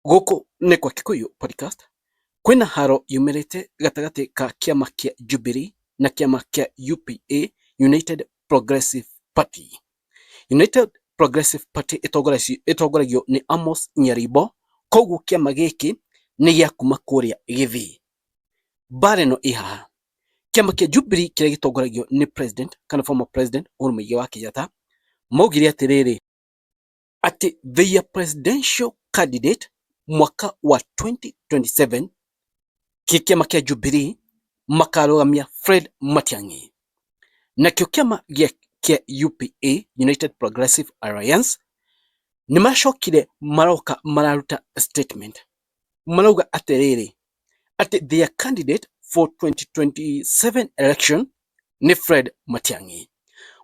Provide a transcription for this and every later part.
Gũkũ nĩ kwa Kikuyu podcast. Kwĩna haro yumirĩte gatagatĩ ka kĩama kĩa Jubilee na kĩama kĩa UPA, United Progressive Party. United Progressive Party ĩtongoragio nĩ Amos Nyaribo, koguo kĩama gĩkĩ nĩ gĩa kuma kũrĩa Gĩthii. Mbara ĩno ĩ haha. Kĩama kĩa Jubilee kĩrĩa gĩtongoragio nĩ president kana former president Uhuru Muigai wa Kenyatta maugire atĩrĩrĩ atĩ their presidential candidate mwaka wa 2027 kĩama kĩa Jubilee makarũgamia Fred Matiang'i. Nakĩo kĩama kĩa UPA, United Progressive Alliance, nĩ macokire maroka mararuta statement. Marauga atĩrĩrĩ atĩ their candidate for 2027 election nĩ Fred Matiang'i.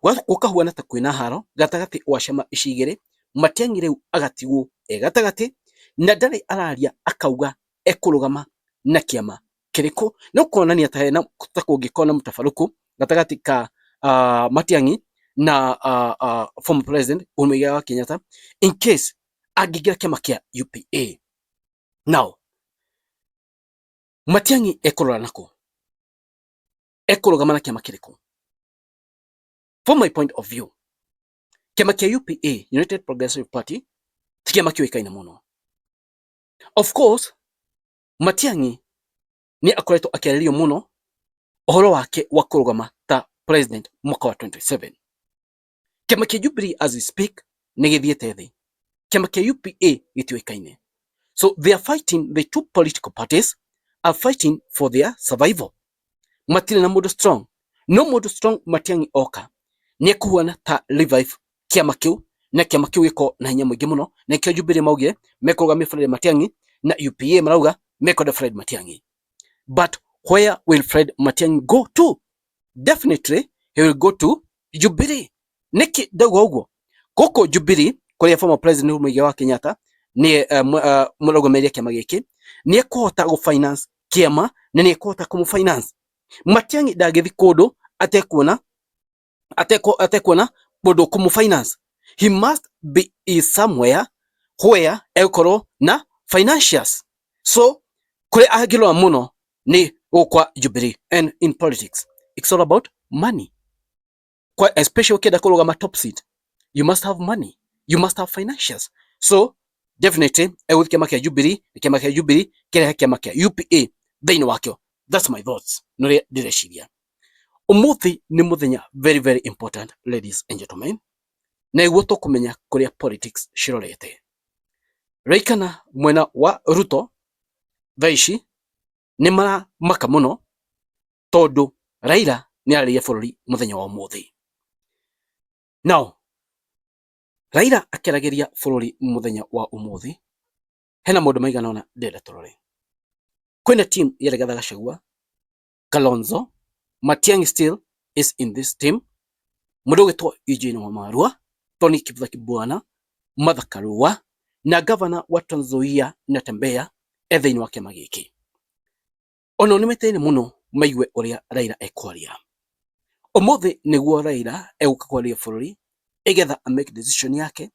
Gũkahuana ta kwĩna haro gatagatĩ wa ciama ici igĩrĩ. Matiang'i rĩu agatigwo gatagatĩ na ndarĩ araria, akauga ekũrũgama na kĩama kĩrĩkũ. No kuonania ta hena ta kũngĩkorwo na mũtabarũku gatagatĩ ka Matiang'i na former president Uhuru Muigai wa Kenyatta in case angĩingĩra kĩama kĩa UPA. Now Matiang'i ekũrora nakũ? Ekũrũgama na kĩama kĩrĩkũ? From my point of view, kĩama kĩa UPA, United Progressive Party, ti kĩama kĩoĩkaine mũno. Of course, Matiang'i nĩ akoretwo akĩarĩrio mũno ũhoro wake wa kũrũgama ta president mwaka wa 27. Kĩama kĩa Jubilee as we speak nĩ gĩthiĩte thĩ. Kĩama kĩa UPA gĩtiũĩkaine. So they are fighting, the two political parties are fighting for their survival. Matirĩ na mũndũ strong. No mũndũ strong Matiang'i oka nĩ ekũhuana ta revive kĩama kĩu, na kĩama kĩu gĩkorwo na hinya mũingĩ mũno. Na kĩo Jubilee maugire mekũrũgamia Fred Matiang'i na UPA marauga mekwenda Fred Matiang'i. But where will Fred Matiang'i go to? Definitely he will go to Jubilee. Nĩkĩ ndauga ũguo? Gũkũ Jubilee kũrĩa former president Uhuru Muigai wa Kenyatta nĩ mũrũgamĩrĩri kĩama gĩkĩ, nĩ ekũhota gũfinance kĩama na nĩ ekũhota kũmũfinance. Matiang'i ndangĩthi kũndũ atekuona mũndũ kũmũfinance. He must be somewhere where egũkorwo na financials. So kũrĩa angĩrora mũno ni kwa Jubilee. And in politics it's all about money. Especially ukenda kurugama top seat, you must have money, you must have financials. So definitely kĩama kĩa Jubilee, kĩama kĩa Jubilee kĩrehe kĩama kĩa UPA thĩinĩ wakĩo. That's my thoughts nũrĩa ndĩreciria. Ũmũthĩ nĩ mũthenya very very important, ladies and gentlemen, na iguo tũkũmenya kũrĩa politics cirorete. Raikana mwena wa Ruto thaa ici nĩ maramaka mũno tondũ Raila nĩ ararĩria bũrũri mũthenya wa ũmũthĩ. Now Raila akĩaragĩria bũrũri mũthenya wa ũmũthĩ, hena maũndũ maigana ũna ndĩrenda tũrore. Kwĩna team ya Rigathi Gachagua, Kalonzo, Matiang'i still is in this team, mũndũ ũgĩtwo Eugene Wamalwa, Tony Kiptha Kibwana, Martha Karua na governor wa Trans Nzoia Natembeya thĩinĩ wa kĩama gĩkĩ. Ono nĩ metereire mũno maigue ũrĩa Raila ekwaria. Ũmũthĩ nĩguo Raila egũka kwaria bũrũri egetha make decision yake,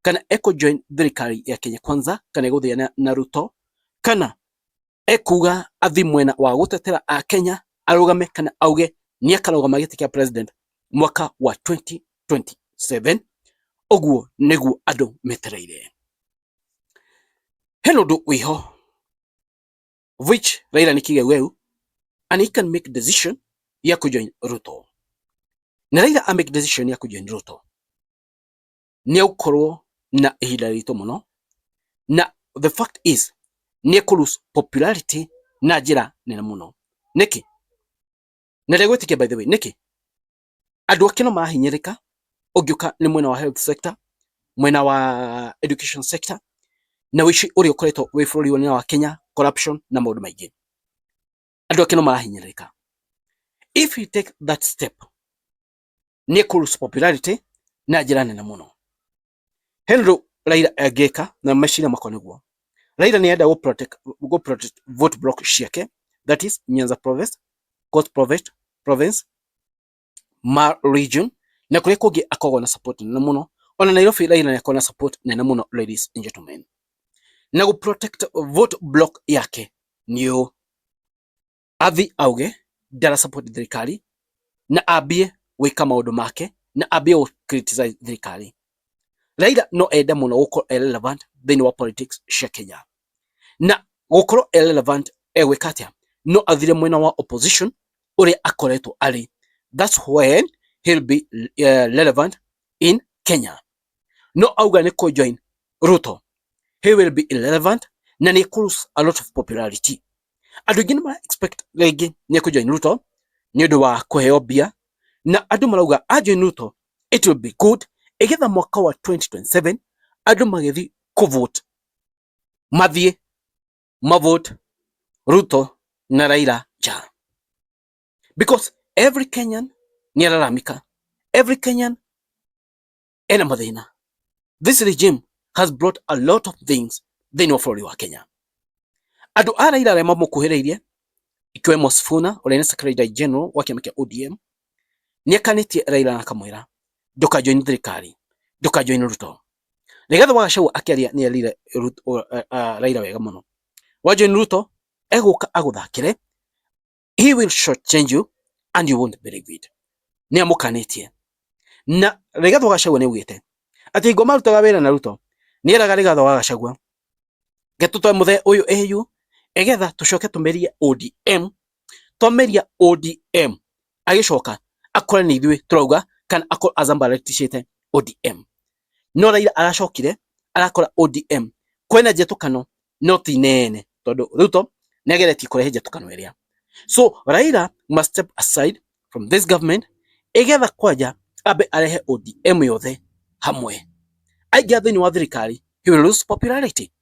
kana join thirikari ya Kenya Kwanza, kana egũthiana na Ruto, kana ekuga athi mwena wa gũtetera a Kenya arũgame kana auge nĩ akarũgama gĩtĩ kĩa president mwaka wa 2027. Ũguo nĩguo andũ metereire. Hena ũndũ wĩho which Raila nĩ kiuga weu, and he can make decision ya kujoin Ruto. Na Raila make decision ya kujoin Ruto, nĩ egũkorwo na ihinda ritũ mũno, na the fact is nĩ ekũlose popularity na njĩra nene mũno. Nĩkĩ? Na ndegwĩtĩkia by the way, nĩkĩ? Andũ ake no marahinyĩrĩka, ũngĩũka nĩ mwena wa health sector, mwena wa education sector, na wĩici ũrĩa ũkoretwo wĩ bũrũri wa Kenya, corruption na maũndũ maingĩ. Andũ ake no marahinyĩrĩka. If he take that step, nĩ ekũlose popularity na njĩra nene mũno. Henry Raila angĩka na meciria makwa nĩguo. Raila nĩ enda go protect vote block ciake, that is Nyanza province, Coast province, Mar region, na kũrĩa kũngĩ akoragwo na support nene mũno. Ona Nairobi Raila nĩ akoragwo na support nene mũno, ladies and gentlemen. na protect vote block yake niyo athi auge ndara support thirikari na ambie wika maundu make na ambie criticize thirikari. Raila no enda muno gukorwo irrelevant thini wa politics cia Kenya, na gukorwo irrelevant egwika atia? No athire mwena wa opposition uria akoretwo ari. That's when he'll be relevant in Kenya. No auga ni ko join Ruto, he will be irrelevant na ni lose a lot of popularity. Andu aingi ma expect regi ni ko join Ruto ni undu wa kuheo bia, na andu marauga a join Ruto it will be good igetha mwaka wa 2027 andu magethi kuvote mathie mavote Ruto na Raila ja, because every Kenyan ni araramika, every Kenyan ena mathina. This regime has brought a lot of things thini wa bũrũri wa Kenya. Andu a Raila arĩa mamũkuhĩrĩirie ikiwemo Sifuna ũrĩa nĩ Secretary General wa kĩama kĩa ODM nĩ akanĩtie Raila na akamwĩra ndukajoin thirikari, ndukajoin Ruto. Rigathi wa Gachagua akĩaria nĩ erire Raila wega mũno, wajoin Ruto egũka agũthakĩre, he will shortchange you and you won't believe it. Nĩ amũkanĩtie, na Rigathi wa Gachagua nĩ augĩte ati ngo marutaga wĩra na Ruto nĩ eraga Rigathi wa Gachagua getũtwe mũthee ũyũ AU egetha tũcoke tũmerie ODM, twameria ODM agĩcoka akore nĩ ithuĩ tũrauga kana akore Azamba rectishĩte ODM. No Raila aracokire arakora ODM kwena njetũkano no ti nene tondu Ruto nĩ ageretie kũrehe njetũkano ĩrĩa. So Raila must step aside from this government egetha kwanja abe arehe ODM yothe hamwe. Aingĩ thĩinĩ wa thirikari he will lose popularity.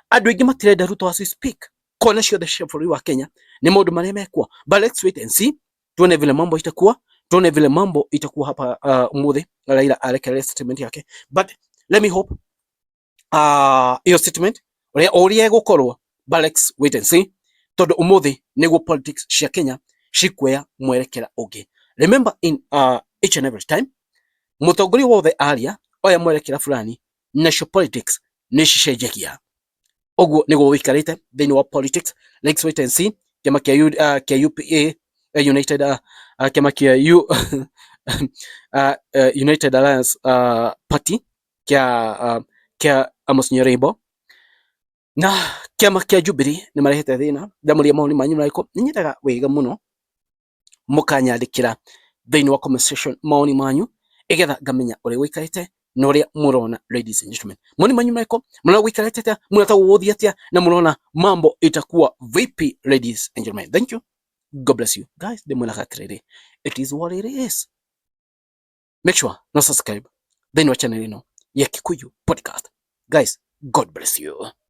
Andu aingi matirenda Ruto as we speak. Kona ciothe cia bũrũri wa Kenya nĩ maũndũ marĩa mekwa, but let's wait and see, tuone vile mambo itakuwa, tuone vile mambo itakuwa hapa umuthi Raila arekelea statement yake. But let me hope iyo statement uria egukorwo, but let's wait and see, tondu umuthi niguo politics cia Kenya cikuoya mwerekera ungi. Remember in each and every time mutongoria wothe aria oya mwerekera fulani, national politics nĩ cicenjagia. Oguo niguo wikarite thĩinĩ wa politics. Let's wait and see. Kiama kia UPA United kiama kia United Alliance Party kia Amos Nyarembo na kiama kia Jubilee nĩ marehete thĩna. Ndamuria maoni manyu mariko, nĩ nyendaga wega mũno mukanyandĩkĩra thĩinĩ wa comment section maoni manyu igetha ngamenya ũrĩa wikarite na ũrĩa mũrona. Ladies and gentlemen, maoni manyu mariko, mũrona wikarite atia, mũrona gũthia atia, na mũrona mambo itakuwa vipi? Ladies and gentlemen, thank you, God bless you guys. Ndĩmwĩraga atĩrĩrĩ, it is what it is. Make sure no subscribe thĩinĩ wa channel ĩno ya Kikuyu Podcast. Guys, God bless you.